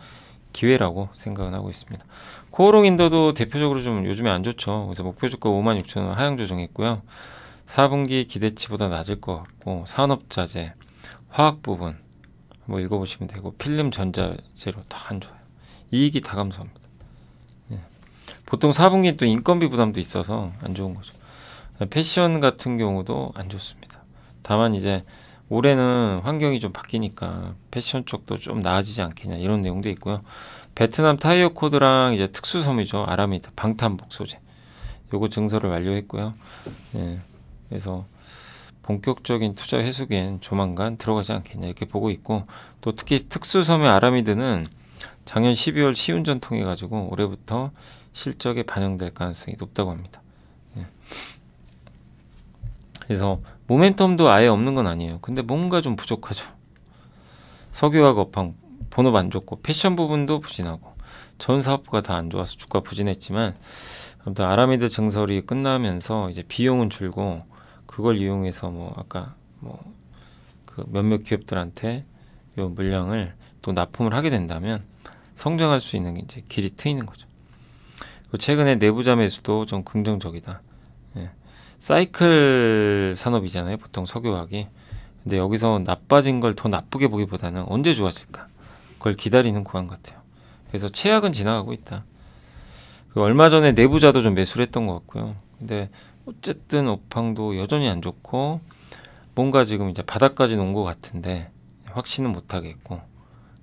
기회라고 생각을 하고 있습니다. 코오롱 인더도 대표적으로 좀 요즘에 안 좋죠. 그래서 목표 주가 56,000원 하향 조정했고요. 4분기 기대치보다 낮을 것 같고 산업자재, 화학 부분 뭐 읽어보시면 되고 필름 전자재료 다 안 좋아요. 이익이 다 감소합니다. 예. 보통 4분기 또 인건비 부담도 있어서 안 좋은 거죠. 패션 같은 경우도 안 좋습니다. 다만 이제 올해는 환경이 좀 바뀌니까 패션 쪽도 좀 나아지지 않겠냐 이런 내용도 있고요. 베트남 타이어 코드랑 이제 특수 섬유죠. 아라미드 방탄복 소재 요거 증설을 완료했고요. 예, 그래서 본격적인 투자 회수기엔 조만간 들어가지 않겠냐 이렇게 보고 있고 또 특히 특수 섬유 아라미드는 작년 12월 시운전 통해 가지고 올해부터 실적에 반영될 가능성이 높다고 합니다. 예. 그래서 모멘텀도 아예 없는 건 아니에요. 근데 뭔가 좀 부족하죠. 석유화학 업황 본업 안 좋고 패션 부분도 부진하고 전 사업부가 다 안 좋아서 주가 부진했지만 아무튼 아라미드 증설이 끝나면서 이제 비용은 줄고 그걸 이용해서 뭐 아까 뭐 그 몇몇 기업들한테 요 물량을 또 납품을 하게 된다면 성장할 수 있는 이제 길이 트이는 거죠. 그리고 최근에 내부자 매수도 좀 긍정적이다. 예. 사이클 산업이잖아요. 보통 석유화학이. 근데 여기서 나빠진 걸 더 나쁘게 보기보다는 언제 좋아질까? 그걸 기다리는 구간 같아요. 그래서 최악은 지나가고 있다. 그 얼마 전에 내부자도 좀 매수를 했던 것 같고요. 근데 어쨌든 업황도 여전히 안 좋고 뭔가 지금 이제 바닥까지 온 것 같은데 확신은 못 하겠고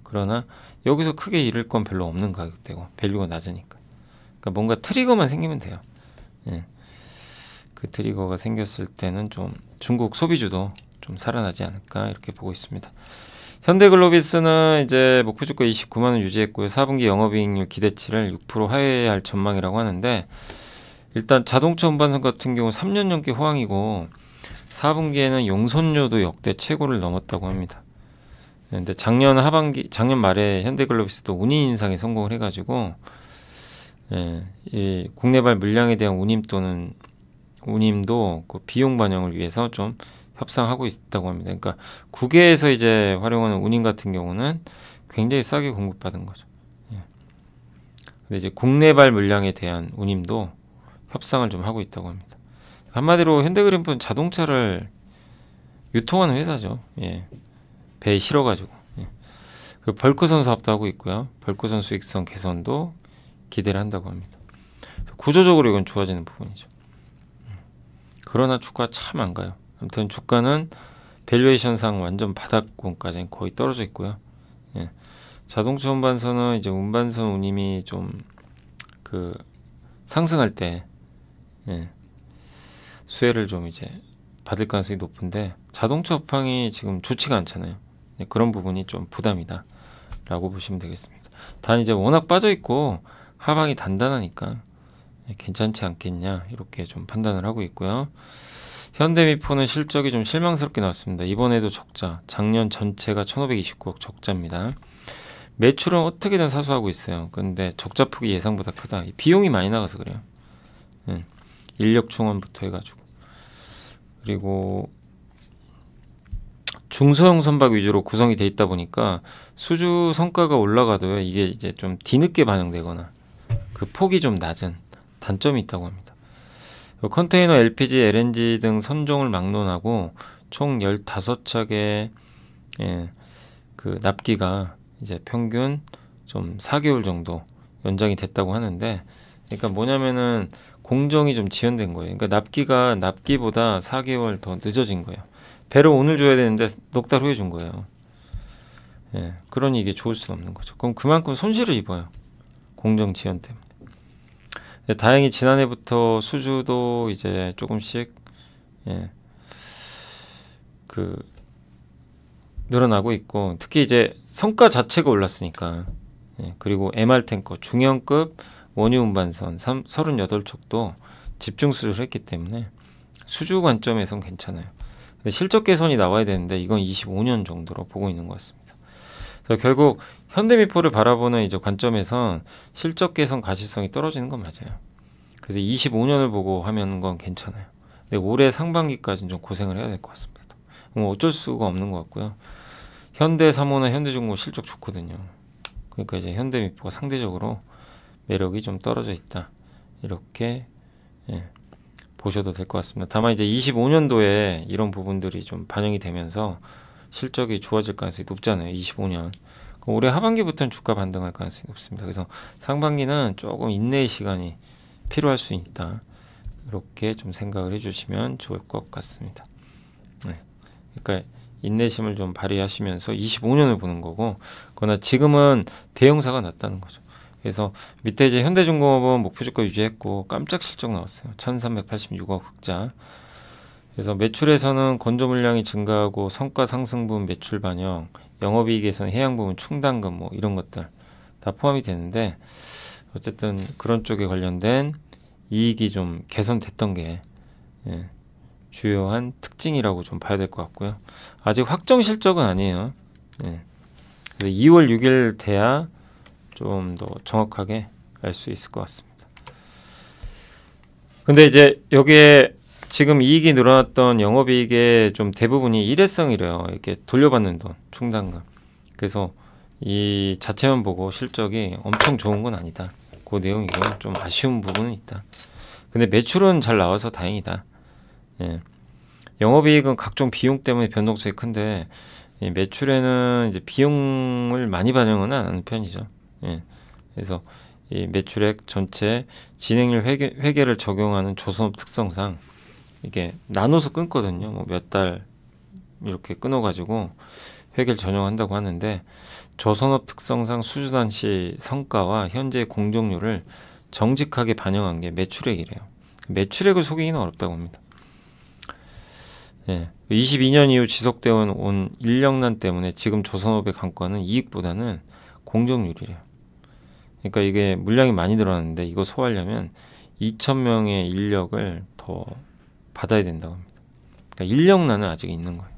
그러나 여기서 크게 잃을 건 별로 없는 가격대고 밸류가 낮으니까. 그러니까 뭔가 트리거만 생기면 돼요. 예. 그 트리거가 생겼을 때는 좀 중국 소비주도 좀 살아나지 않을까 이렇게 보고 있습니다. 현대글로비스는 이제 목표 주가 29만 원 유지했고요. 4분기 영업이익률 기대치를 6% 하회할 전망이라고 하는데 일단 자동차 운반선 같은 경우 3년 연기 호황이고 4분기에는 용선료도 역대 최고를 넘었다고 합니다. 근데 작년 말에 현대글로비스도 운임 인상에 성공을 해가지고 이 국내발 물량에 대한 운임도 그 비용 반영을 위해서 좀 협상하고 있다고 합니다. 그러니까 국외에서 이제 활용하는 운임 같은 경우는 굉장히 싸게 공급받은 거죠. 예. 근데 이제 국내발 물량에 대한 운임도 협상을 좀 하고 있다고 합니다. 한마디로 현대그램프는 자동차를 유통하는 회사죠. 예. 배에 실어가지고. 예. 그 벌크선 사업도 하고 있고요. 벌크선 수익성 개선도 기대를 한다고 합니다. 구조적으로 이건 좋아지는 부분이죠. 그러나 주가 참 안 가요. 아무튼 주가는 밸류에이션상 완전 바닥권까지는 거의 떨어져 있고요. 예. 자동차 운반선은 이제 운반선 운임이 좀 그 상승할 때 수혜를 좀 이제 받을 가능성이 높은데 자동차 업황이 지금 좋지가 않잖아요. 예, 그런 부분이 좀 부담이다 라고 보시면 되겠습니다. 단 이제 워낙 빠져 있고 하방이 단단하니까 괜찮지 않겠냐 이렇게 좀 판단을 하고 있고요. 현대미포는 실적이 좀 실망스럽게 나왔습니다. 이번에도 적자, 작년 전체가 1529억 적자입니다. 매출은 어떻게든 사수하고 있어요. 근데 적자 폭이 예상보다 크다. 비용이 많이 나가서 그래요. 인력 충원부터 해가지고 그리고 중소형 선박 위주로 구성이 돼 있다 보니까 수주 성과가 올라가도요 이게 이제 좀 뒤늦게 반영되거나 그 폭이 좀 낮은 단점이 있다고 합니다. 컨테이너 LPG, LNG 등 선종을 막론하고 총 15척의 그 납기가 이제 평균 좀 4개월 정도 연장이 됐다고 하는데 그러니까 뭐냐면은 공정이 좀 지연된 거예요. 그러니까 납기보다 4개월 더 늦어진 거예요. 배를 오늘 줘야 되는데 넉 달 후에 준 거예요. 예, 그러니 이게 좋을 수는 없는 거죠. 그럼 그만큼 손실을 입어요. 공정 지연 때문에. 다행히 지난해부터 수주도 이제 조금씩 그 늘어나고 있고 특히 이제 성과 자체가 올랐으니까 그리고 MR 탱커 중형급 원유 운반선 38척도 집중 수주를 했기 때문에 수주 관점에선 괜찮아요. 근데 실적 개선이 나와야 되는데 이건 25년 정도로 보고 있는 것 같습니다. 그래서 결국 현대미포를 바라보는 이제 관점에선 실적 개선 가시성이 떨어지는 건 맞아요. 그래서 25년을 보고 하면 건 괜찮아요. 근데 올해 상반기까지는 좀 고생을 해야 될 것 같습니다. 뭐 어쩔 수가 없는 것 같고요. 현대사모나 현대중공 실적 좋거든요. 그러니까 이제 현대미포가 상대적으로 매력이 좀 떨어져 있다. 이렇게 예, 보셔도 될 것 같습니다. 다만 이제 25년도에 이런 부분들이 좀 반영이 되면서 실적이 좋아질 가능성이 높잖아요. 25년. 올해 하반기부터는 주가 반등할 가능성이 높습니다. 그래서 상반기는 조금 인내의 시간이 필요할 수 있다. 이렇게 좀 생각을 해주시면 좋을 것 같습니다. 네. 그러니까 인내심을 좀 발휘하시면서 25년을 보는 거고, 그러나 지금은 대형사가 났다는 거죠. 그래서 밑에 이제 현대중공업은 목표주가 유지했고 깜짝 실적 나왔어요. 1386억 흑자. 그래서 매출에서는 건조 물량이 증가하고 성과 상승 부분 매출 반영, 영업이익에서는 해양 부분 충당금 뭐 이런 것들 다 포함이 되는데, 어쨌든 그런 쪽에 관련된 이익이 좀 개선됐던 게 예, 주요한 특징이라고 좀 봐야 될 것 같고요. 아직 확정 실적은 아니에요. 예. 그래서 2월 6일 돼야 좀 더 정확하게 알 수 있을 것 같습니다. 근데 이제 여기에 지금 이익이 늘어났던 영업이익의 좀 대부분이 일회성이래요. 이렇게 돌려받는 돈, 충당금. 그래서 이 자체만 보고 실적이 엄청 좋은 건 아니다. 그 내용이고요. 좀 아쉬운 부분은 있다. 근데 매출은 잘 나와서 다행이다. 예. 영업이익은 각종 비용 때문에 변동성이 큰데 이 매출에는 이제 비용을 많이 반영은 안 하는 편이죠. 예. 그래서 이 매출액 전체 진행률 회계를 적용하는 조선업 특성상 이게 나눠서 끊거든요. 뭐 몇 달 이렇게 끊어가지고 회계를 전용한다고 하는데, 조선업 특성상 수주단 시 성과와 현재 공정률을 정직하게 반영한 게 매출액이래요. 매출액을 속이기는 어렵다고 합니다. 예, 22년 이후 지속되어 온 인력난 때문에 지금 조선업의 관건은 이익보다는 공정률이래요. 그러니까 이게 물량이 많이 늘어났는데 이거 소화하려면 2,000명의 인력을 더 받아야 된다고 합니다. 그러니까 인력난은 아직 있는 거예요.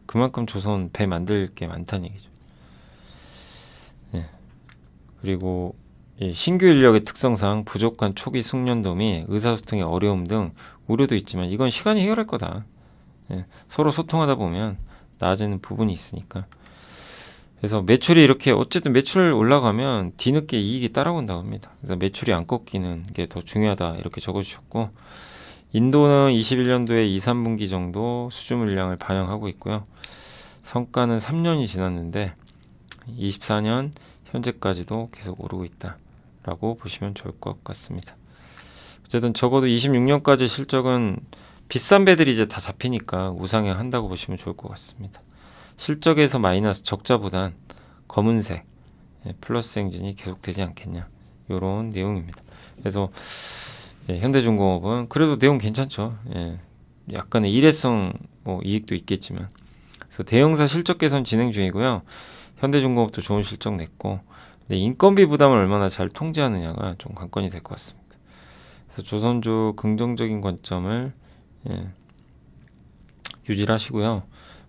그만큼 조선 배 만들 게 많다는 얘기죠. 예. 그리고 신규 인력의 특성상 부족한 초기 숙련도 및 의사소통의 어려움 등 우려도 있지만 이건 시간이 해결할 거다. 예. 서로 소통하다 보면 나아지는 부분이 있으니까. 그래서 매출이 이렇게 어쨌든 매출 올라가면 뒤늦게 이익이 따라온다고 합니다. 그래서 매출이 안 꺾이는 게 더 중요하다 이렇게 적어주셨고, 인도는 21년도에 2, 3분기 정도 수주 물량을 반영하고 있고요. 성과는 3년이 지났는데 24년 현재까지도 계속 오르고 있다라고 보시면 좋을 것 같습니다. 어쨌든 적어도 26년까지 실적은 비싼 배들이 이제 다 잡히니까 우상향 한다고 보시면 좋을 것 같습니다. 실적에서 마이너스 적자보단 검은색 플러스 행진이 계속되지 않겠냐, 이런 내용입니다. 그래서 현대중공업은 그래도 내용 괜찮죠. 약간의 일회성 뭐 이익도 있겠지만, 그래서 대형사 실적 개선 진행 중이고요. 현대중공업도 좋은 실적 냈고, 근데 인건비 부담을 얼마나 잘 통제하느냐가 좀 관건이 될 것 같습니다. 그래서 조선주 긍정적인 관점을 유지를 하시고요.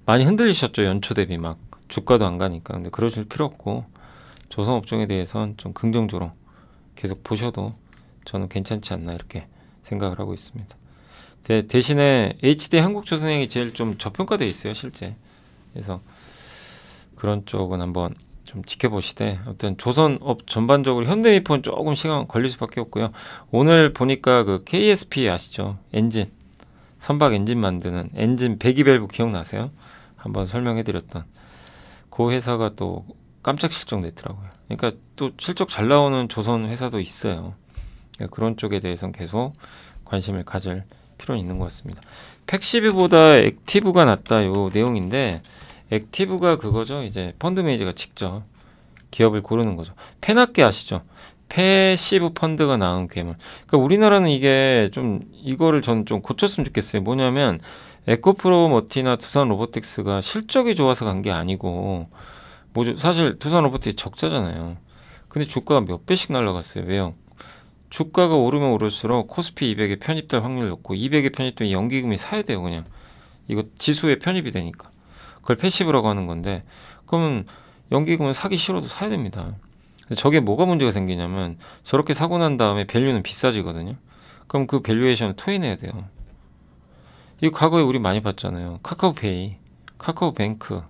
많이 흔들리셨죠. 연초 대비 막 주가도 안 가니까. 근데 그러실 필요 없고, 조선업종에 대해서는 좀 긍정적으로 계속 보셔도 저는 괜찮지 않나 이렇게 생각을 하고 있습니다. 대신에 HD 한국조선행이 제일 좀 저평가되어 있어요, 실제. 그래서 그런 쪽은 한번 좀 지켜보시되, 어떤 조선업 전반적으로 현대미포는 조금 시간 걸릴 수밖에 없고요. 오늘 보니까 그 KSP 아시죠? 엔진, 선박 엔진 만드는 엔진 배기밸브 기억나세요? 한번 설명해드렸던 그 회사가 또 깜짝 실적 냈더라고요. 그러니까 또 실적 잘 나오는 조선 회사도 있어요. 그러니까 그런 쪽에 대해서는 계속 관심을 가질 필요는 있는 것 같습니다. 팩시브보다 액티브가 낫다 요 내용인데, 액티브가 그거죠. 이제 펀드 매니저가 직접 기업을 고르는 거죠. 페나케 아시죠? 패시브 펀드가 나온 괴물. 그러니까 우리나라는 이게 좀 이거를 저는 좀 고쳤으면 좋겠어요. 뭐냐면 에코프로머티나 두산 로보틱스가 실적이 좋아서 간 게 아니고, 뭐죠? 사실 두산 로보틱스 적자잖아요. 근데 주가가 몇 배씩 날라갔어요. 왜요? 주가가 오르면 오를수록 코스피 200에 편입될 확률이 높고, 200에 편입되면 연기금이 사야 돼요. 그냥 이거 지수에 편입이 되니까. 그걸 패시브라고 하는 건데, 그러면 연기금은 사기 싫어도 사야 됩니다. 저게 뭐가 문제가 생기냐면, 저렇게 사고 난 다음에 밸류는 비싸지거든요. 그럼 그 밸류에이션을 토해내야 돼요. 이 과거에 우리 많이 봤잖아요. 카카오페이, 카카오뱅크,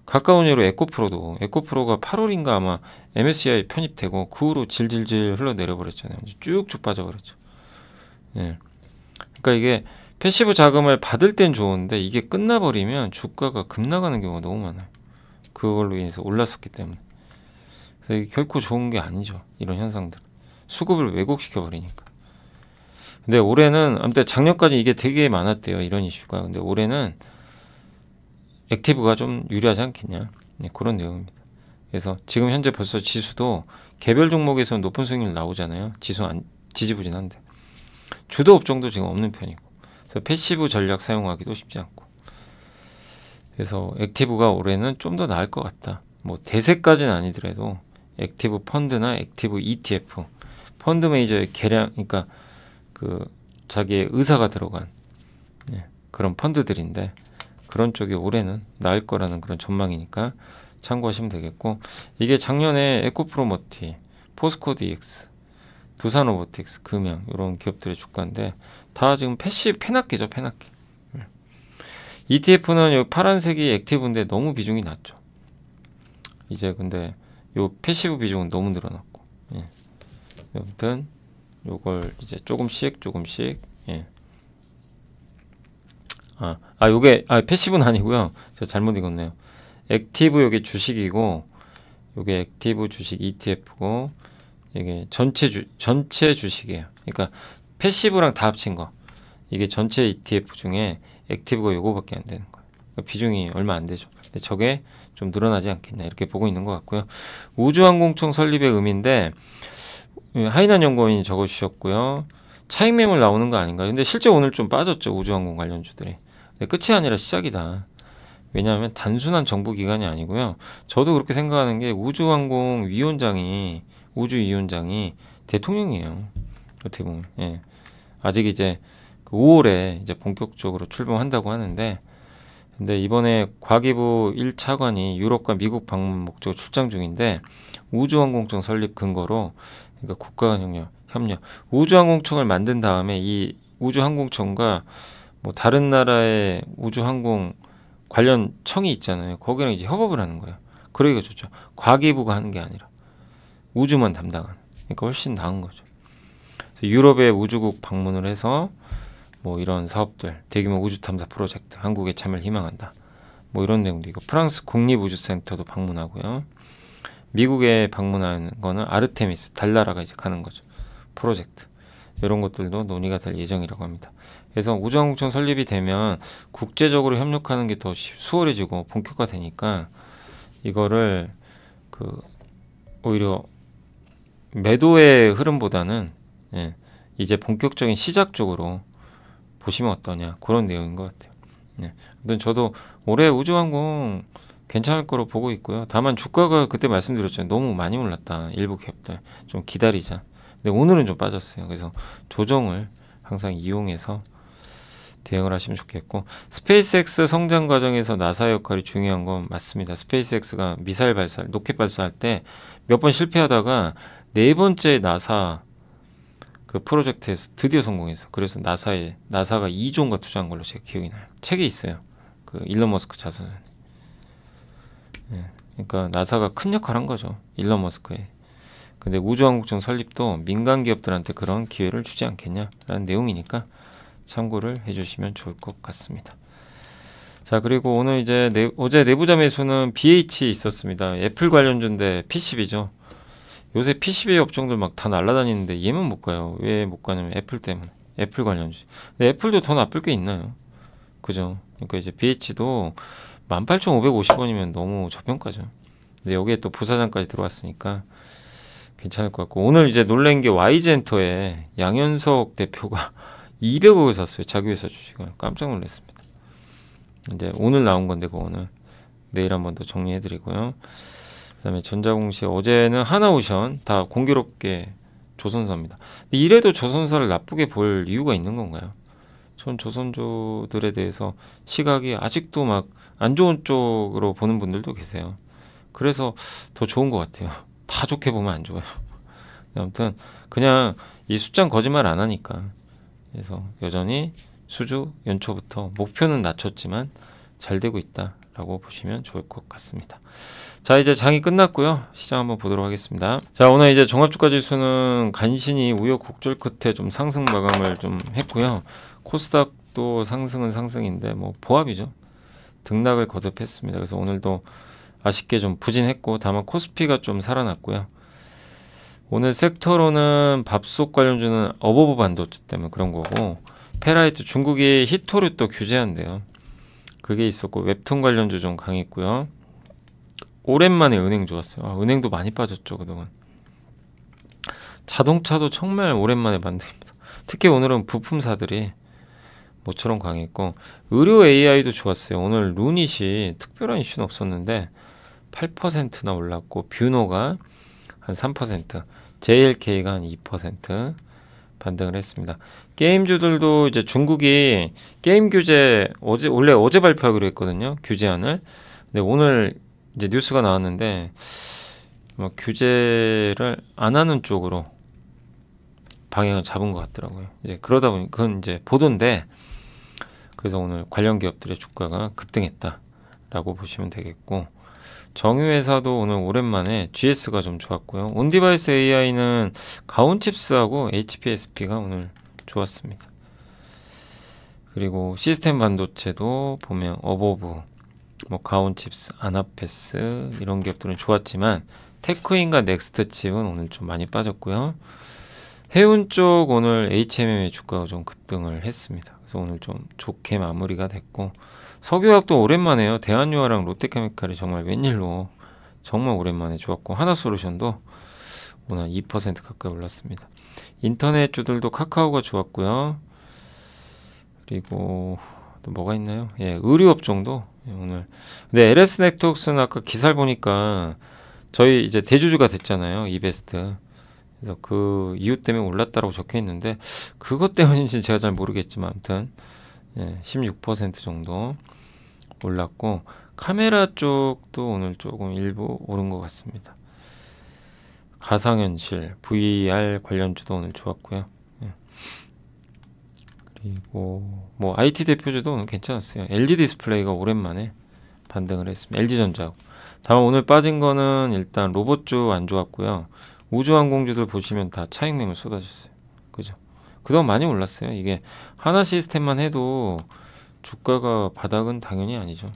가까운 예로 에코프로도 에코프로가 8월인가 아마 MSCI 편입되고 그 후로 질질질 흘러내려 버렸잖아요. 쭉쭉 빠져버렸죠. 예. 그러니까 이게 패시브 자금을 받을 땐 좋은데 이게 끝나버리면 주가가 급락하는 경우가 너무 많아요. 그걸로 인해서 올랐었기 때문에. 그래서 이게 결코 좋은 게 아니죠. 이런 현상들. 수급을 왜곡시켜 버리니까. 근데 올해는 아무튼 작년까지 이게 되게 많았대요. 이런 이슈가. 근데 올해는 액티브가 좀 유리하지 않겠냐. 네, 그런 내용입니다. 그래서 지금 현재 벌써 지수도 개별 종목에서는 높은 수익률 나오잖아요. 지수 지지부진한데. 주도 업종도 지금 없는 편이고. 그래서 패시브 전략 사용하기도 쉽지 않고. 그래서 액티브가 올해는 좀 더 나을 것 같다. 뭐 대세까지는 아니더라도 액티브 펀드나 액티브 ETF, 펀드 매니저의 개량, 그러니까 그 자기의 의사가 들어간 그런 펀드들인데 그런 쪽이 올해는 나을 거라는 그런 전망이니까 참고하시면 되겠고, 이게 작년에 에코프로머티, 포스코 DX, 두산로보틱스, 금양 이런 기업들의 주가인데 다 지금 패시브 패납기죠, 패납기. ETF는 여기 파란색이 액티브인데 너무 비중이 낮죠. 이제 근데 요 패시브 비중은 너무 늘어났고, 예. 아무튼 요걸 이제 조금씩 예. 요게 패시브는 아니고요. 제가 잘못 읽었네요. 액티브 요게 주식이고 요게 액티브 주식 ETF고 이게 전체 주식이에요. 그러니까 패시브랑 다 합친 거. 이게 전체 ETF 중에 액티브가 요거밖에 안 되는 거예요. 그러니까 비중이 얼마 안 되죠. 근데 저게 좀 늘어나지 않겠냐 이렇게 보고 있는 것 같고요. 우주항공청 설립의 의미인데 하이난 연구원이 적어주셨고요. 차익 매물 나오는 거 아닌가. 근데 실제 오늘 좀 빠졌죠. 우주항공 관련주들이. 근데 끝이 아니라 시작이다. 왜냐하면 단순한 정부기관이 아니고요. 저도 그렇게 생각하는 게 우주항공 우주위원장이 대통령이에요. 어떻게 보면. 예. 아직 이제 5월에 이제 본격적으로 출범한다고 하는데, 근데 이번에 과기부 1차관이 유럽과 미국 방문 목적으로 출장 중인데 우주항공청 설립 근거로, 그러니까 국가 간 협력, 우주항공청을 만든 다음에 이 우주항공청과 뭐 다른 나라의 우주항공 관련 청이 있잖아요. 거기랑 이제 협업을 하는 거예요. 그러기가 좋죠. 과기부가 하는 게 아니라 우주만 담당하는. 그러니까 훨씬 나은 거죠. 그래서 유럽의 우주국 방문을 해서 뭐 이런 사업들, 대규모 우주 탐사 프로젝트, 한국에 참여를 희망한다. 뭐 이런 내용도 있고, 프랑스 국립우주센터도 방문하고요. 미국에 방문하는 거는 아르테미스, 달나라가 이제 가는 거죠. 프로젝트. 이런 것들도 논의가 될 예정이라고 합니다. 그래서 우주항공청 설립이 되면 국제적으로 협력하는 게 더 수월해지고 본격화되니까 이거를 오히려 매도의 흐름보다는 이제 본격적인 시작 쪽으로 보시면 어떠냐, 그런 내용인 것 같아요. 아무튼 저도 올해 우주항공 괜찮을 거로 보고 있고요. 다만 주가가 그때 말씀드렸잖아요. 너무 많이 올랐다. 일부 기업들 좀 기다리자. 근데 오늘은 좀 빠졌어요. 그래서 조정을 항상 이용해서 대응을 하시면 좋겠고, 스페이스X 성장 과정에서 나사 역할이 중요한 건 맞습니다. 스페이스X가 미사일 발사, 로켓 발사할 때 몇 번 실패하다가 네 번째 나사 그 프로젝트에서 드디어 성공해서, 그래서 나사가 2조인가 투자한 걸로 제가 기억이 나요. 책에 있어요. 그 일론 머스크 자선. 그러니까 나사가 큰 역할을 한 거죠. 일론 머스크에. 근데 우주항공청 설립도 민간 기업들한테 그런 기회를 주지 않겠냐라는 내용이니까 참고를 해주시면 좋을 것 같습니다. 자, 그리고 오늘 이제 어제 내부자 매수는 BH 있었습니다. 애플 관련주인데 PCB죠. 요새 PCB 업종들 막 다 날아다니는데 얘만 못 가요. 왜 못 가냐면 애플 때문에. 애플 관련주. 근데 애플도 더 나쁠 게 있나요? 그죠? 그러니까 이제 BH도 18,550원이면 너무 저평가죠. 근데 여기에 또 부사장까지 들어왔으니까 괜찮을 것 같고, 오늘 이제 놀란 게 Y젠터에 양현석 대표가 200억을 샀어요. 자기 회사 주식을. 깜짝 놀랐습니다. 이제 오늘 나온 건데 그거는 내일 한번 더 정리해드리고요. 그다음에 전자공시 어제는 하나오션 다 공교롭게 조선사입니다. 근데 이래도 조선사를 나쁘게 볼 이유가 있는 건가요? 전 조선주들에 대해서 시각이 아직도 막 안 좋은 쪽으로 보는 분들도 계세요. 그래서 더 좋은 것 같아요. 다 좋게 보면 안 좋아요. 아무튼 그냥 이 숫자는 거짓말 안 하니까 그래서 여전히 수주 연초부터 목표는 낮췄지만 잘 되고 있다라고 보시면 좋을 것 같습니다. 자, 이제 장이 끝났고요. 시장 한번 보도록 하겠습니다. 자, 오늘 이제 종합주가 지수는 간신히 우여곡절 끝에 좀 상승 마감을 좀 했고요. 코스닥도 상승은 상승인데 뭐 보합이죠. 등락을 거듭했습니다. 그래서 오늘도 아쉽게 좀 부진했고, 다만 코스피가 좀 살아났고요. 오늘 섹터로는 밥솥 관련주는 어버브 반도체 때문에 그런 거고, 페라이트 중국이 히토류 또 규제한대요. 그게 있었고, 웹툰 관련주 좀 강했고요. 오랜만에 은행 좋았어요. 아, 은행도 많이 빠졌죠, 그동안. 자동차도 정말 오랜만에 반등입니다. 특히 오늘은 부품사들이 모처럼 강했고, 의료 AI도 좋았어요. 오늘 루닛이 특별한 이슈는 없었는데 8%나 올랐고, 뷰노가 한 3%, JLK가 한 2% 반등을 했습니다. 게임주들도 이제 중국이 게임 규제 원래 어제 발표하기로 했거든요. 규제안을. 근데 오늘 이제 뉴스가 나왔는데 뭐 규제를 안 하는 쪽으로 방향을 잡은 것 같더라고요. 이제 그러다 보니 그건 이제 보도인데, 그래서 오늘 관련 기업들의 주가가 급등했다라고 보시면 되겠고, 정유회사도 오늘 오랜만에 GS가 좀 좋았고요. 온디바이스 AI는 가온칩스하고 HPSP가 오늘 좋았습니다. 그리고 시스템 반도체도 보면 어버브, 뭐 가온칩스, 아나페스 이런 기업들은 좋았지만 테크인과 넥스트칩은 오늘 좀 많이 빠졌고요. 해운 쪽 오늘 HMM의 주가가 좀 급등을 했습니다. 그래서 오늘 좀 좋게 마무리가 됐고, 석유화학도 오랜만에요. 대한유화랑 롯데케미칼이 정말 웬일로 정말 오랜만에 좋았고, 하나솔루션도 오늘 2% 가까이 올랐습니다. 인터넷 주들도 카카오가 좋았고요. 그리고 또 뭐가 있나요? 예, 의류업종도 오늘. 근데 LS 네트워크스는 아까 기사를 보니까 저희 이제 대주주가 됐잖아요. 이베스트. 그래서 그 이유 때문에 올랐다라고 적혀 있는데, 그것 때문인지 제가 잘 모르겠지만 아무튼 예, 16% 정도 올랐고, 카메라 쪽도 오늘 조금 일부 오른 것 같습니다. 가상현실, VR 관련주도 오늘 좋았고요. 예. 그리고 뭐 IT 대표주도 오늘 괜찮았어요. LG 디스플레이가 오랜만에 반등을 했습니다. LG전자. 다만 오늘 빠진 거는 일단 로봇주 안 좋았고요. 우주항공주들 보시면 다 차익 매물 쏟아졌어요. 그죠? 그동안 많이 올랐어요. 이게 하나 시스템만 해도 주가가 바닥은 당연히 아니죠.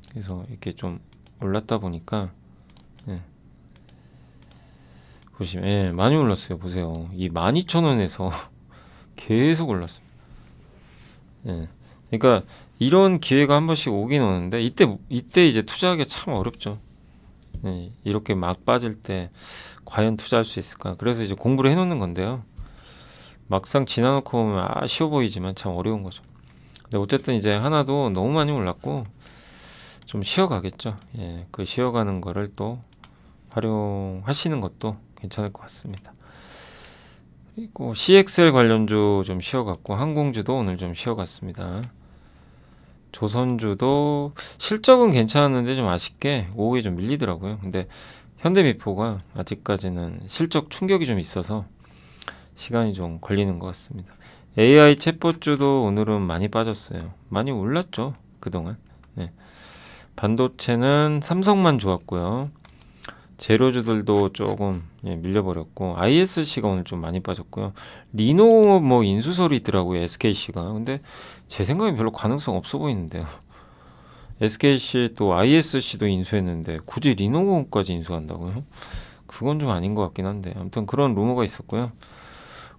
그래서 이렇게 좀 올랐다 보니까 예. 보시면 예, 많이 올랐어요. 보세요. 이 12,000원에서 계속 올랐습니다. 예. 그러니까 이런 기회가 한 번씩 오긴 오는데 이때 이제 투자하기 참 어렵죠. 예, 이렇게 막 빠질 때 과연 투자할 수 있을까? 그래서 이제 공부를 해놓는 건데요. 막상 지나놓고 보면 쉬워 보이지만 참 어려운 거죠. 근데 어쨌든 이제 하나도 너무 많이 올랐고 좀 쉬어가겠죠. 예, 그 쉬어가는 거를 또 활용하시는 것도 괜찮을 것 같습니다. 그리고 CXL 관련주 좀 쉬어갔고, 항공주도 오늘 좀 쉬어갔습니다. 조선주도 실적은 괜찮았는데 좀 아쉽게 오후에 좀 밀리더라고요. 근데 현대미포가 아직까지는 실적 충격이 좀 있어서 시간이 좀 걸리는 것 같습니다. AI 챗봇주도 오늘은 많이 빠졌어요. 많이 올랐죠, 그동안. 네. 반도체는 삼성만 좋았고요. 재료주들도 조금 밀려버렸고, ISC가 오늘 좀 많이 빠졌고요. 리노 뭐 인수설이 있더라고요, SKC가. 근데 제 생각엔 별로 가능성 없어 보이는데요. SKC 또 ISC도 인수했는데 굳이 리노공까지 인수한다고요? 그건 좀 아닌 것 같긴 한데, 아무튼 그런 루머가 있었고요.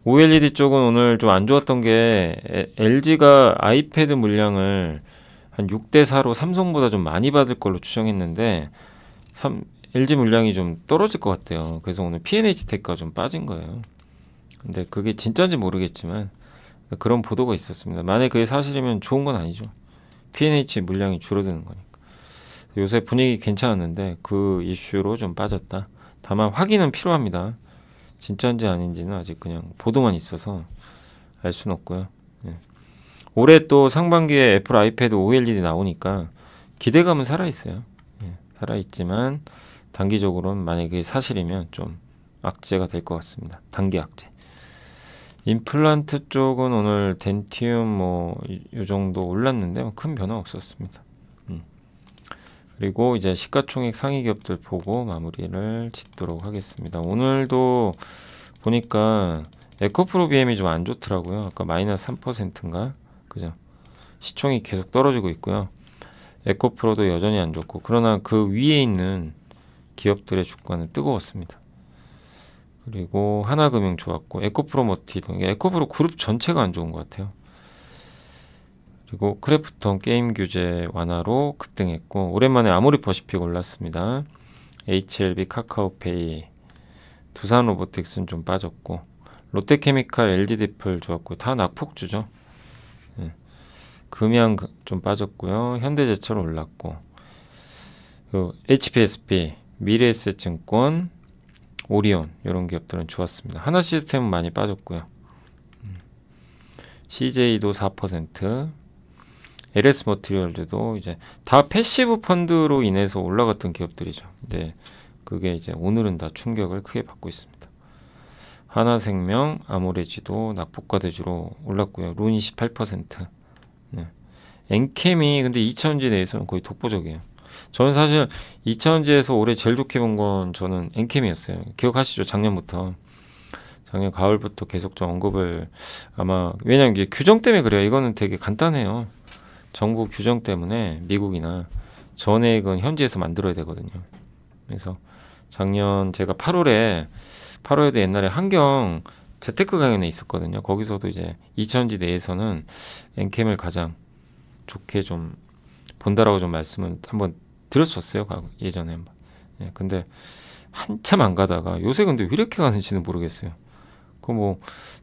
OLED 쪽은 오늘 좀 안 좋았던 게, LG가 아이패드 물량을 한 6대4로 삼성보다 좀 많이 받을 걸로 추정했는데 LG 물량이 좀 떨어질 것 같아요. 그래서 오늘 P&H 테크가 좀 빠진 거예요. 근데 그게 진짜인지 모르겠지만 그런 보도가 있었습니다. 만약에 그게 사실이면 좋은 건 아니죠. P&H 물량이 줄어드는 거니까. 요새 분위기 괜찮았는데 그 이슈로 좀 빠졌다. 다만 확인은 필요합니다. 진짜인지 아닌지는 아직 그냥 보도만 있어서 알 수는 없고요. 예. 올해 또 상반기에 애플 아이패드 OLED 나오니까 기대감은 살아있어요. 예. 살아있지만 단기적으로는 만약에 사실이면 좀 악재가 될 것 같습니다. 단기 악재. 임플란트 쪽은 오늘 덴티움 뭐 이 정도 올랐는데 뭐큰 변화 없었습니다. 그리고 이제 시가총액 상위 기업들 보고 마무리를 짓도록 하겠습니다. 오늘도 보니까 에코프로 BM이 좀 안 좋더라고요. 아까 마이너스 3%인가? 그죠? 시총이 계속 떨어지고 있고요. 에코프로도 여전히 안 좋고, 그러나 그 위에 있는 기업들의 주가는 뜨거웠습니다. 그리고 하나금융 좋았고, 에코프로 머티도, 에코프로 그룹 전체가 안 좋은 것 같아요. 그리고 크래프톤 게임 규제 완화로 급등했고, 오랜만에 아모리 퍼시픽 올랐습니다. HLB 카카오페이, 두산 로보틱스는 좀 빠졌고, 롯데케미칼, LG디플 좋았고, 다 낙폭주죠. 금양 좀 빠졌고요. 현대제철 올랐고, HPSB, 미래에셋증권, 오리온 이런 기업들은 좋았습니다. 하나시스템은 많이 빠졌고요. CJ도 4%, LS머티리얼즈도 이제 다 패시브 펀드로 인해서 올라갔던 기업들이죠. 근데 그게 이제 오늘은 다 충격을 크게 받고 있습니다. 하나생명, 아모레지도 낙폭과 대주로 올랐고요. 룬 28%. 네. 엔캠이 근데 2차전지 내에서는 거의 독보적이에요. 저는 사실 2차전지에서 올해 제일 좋게 본 건 저는 엔캠이었어요. 기억하시죠? 작년 가을부터 계속 좀 언급을 아마 왜냐면 이게 규정 때문에 그래요. 이거는 되게 간단해요. 정부 규정 때문에 미국이나 전액은 현지에서 만들어야 되거든요. 그래서 작년 제가 8월에도 옛날에 한경 재테크 강연에 있었거든요. 거기서도 이제 2차전지 내에서는 엔캠을 가장 좋게 좀 본다라고 좀 말씀을 한번 드렸었어요. 예전에 한번. 예, 근데 한참 안 가다가 요새 근데 왜 이렇게 가는지는 모르겠어요. 그 뭐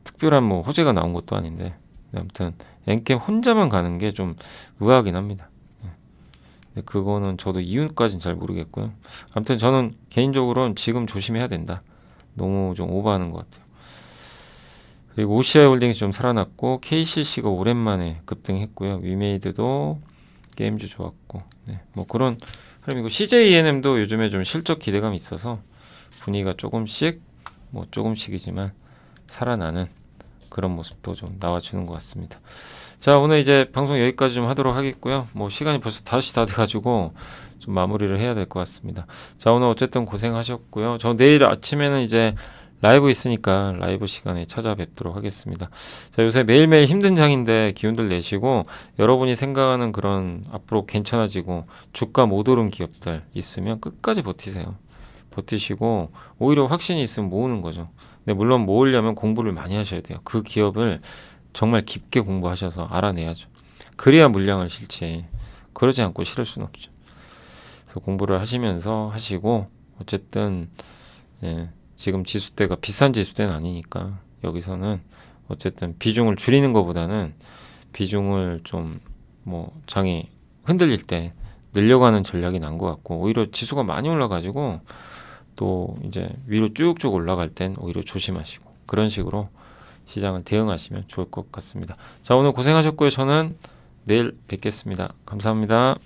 특별한 뭐 호재가 나온 것도 아닌데 아무튼 엔캠 혼자만 가는 게 좀 의아하긴 합니다. 예. 근데 그거는 저도 이유까지는 잘 모르겠고요. 아무튼 저는 개인적으로는 지금 조심해야 된다. 너무 좀 오버하는 것 같아요. 그리고 OCI 홀딩이 좀 살아났고 KCC가 오랜만에 급등했고요. 위메이드도 게임주 좋았고, 네, 뭐 그런 흐름이고 CJENM도 요즘에 좀 실적 기대감이 있어서 분위기가 조금씩이지만 살아나는 그런 모습도 좀 나와주는 것 같습니다. 자, 오늘 이제 방송 여기까지 좀 하도록 하겠고요. 뭐 시간이 벌써 5시 다 돼가지고 좀 마무리를 해야 될 것 같습니다. 자, 오늘 어쨌든 고생하셨고요. 저 내일 아침에는 이제 라이브 있으니까 라이브 시간에 찾아뵙도록 하겠습니다. 자, 요새 매일매일 힘든 장인데 기운들 내시고 여러분이 생각하는 그런 앞으로 괜찮아지고 주가 못 오른 기업들 있으면 끝까지 버티세요. 버티시고 오히려 확신이 있으면 모으는 거죠. 근데 물론 모으려면 공부를 많이 하셔야 돼요. 그 기업을 정말 깊게 공부하셔서 알아내야죠. 그래야 물량을 실지. 그러지 않고 실을 수는 없죠. 그래서 공부를 하시면서 하시고 어쨌든 예, 지금 지수대가 비싼 지수대는 아니니까 여기서는 어쨌든 비중을 줄이는 것보다는 비중을 좀 뭐 장이 흔들릴 때 늘려가는 전략이 난 것 같고 오히려 지수가 많이 올라가지고 또 이제 위로 쭉쭉 올라갈 땐 오히려 조심하시고 그런 식으로 시장을 대응하시면 좋을 것 같습니다. 자, 오늘 고생하셨고요. 저는 내일 뵙겠습니다. 감사합니다.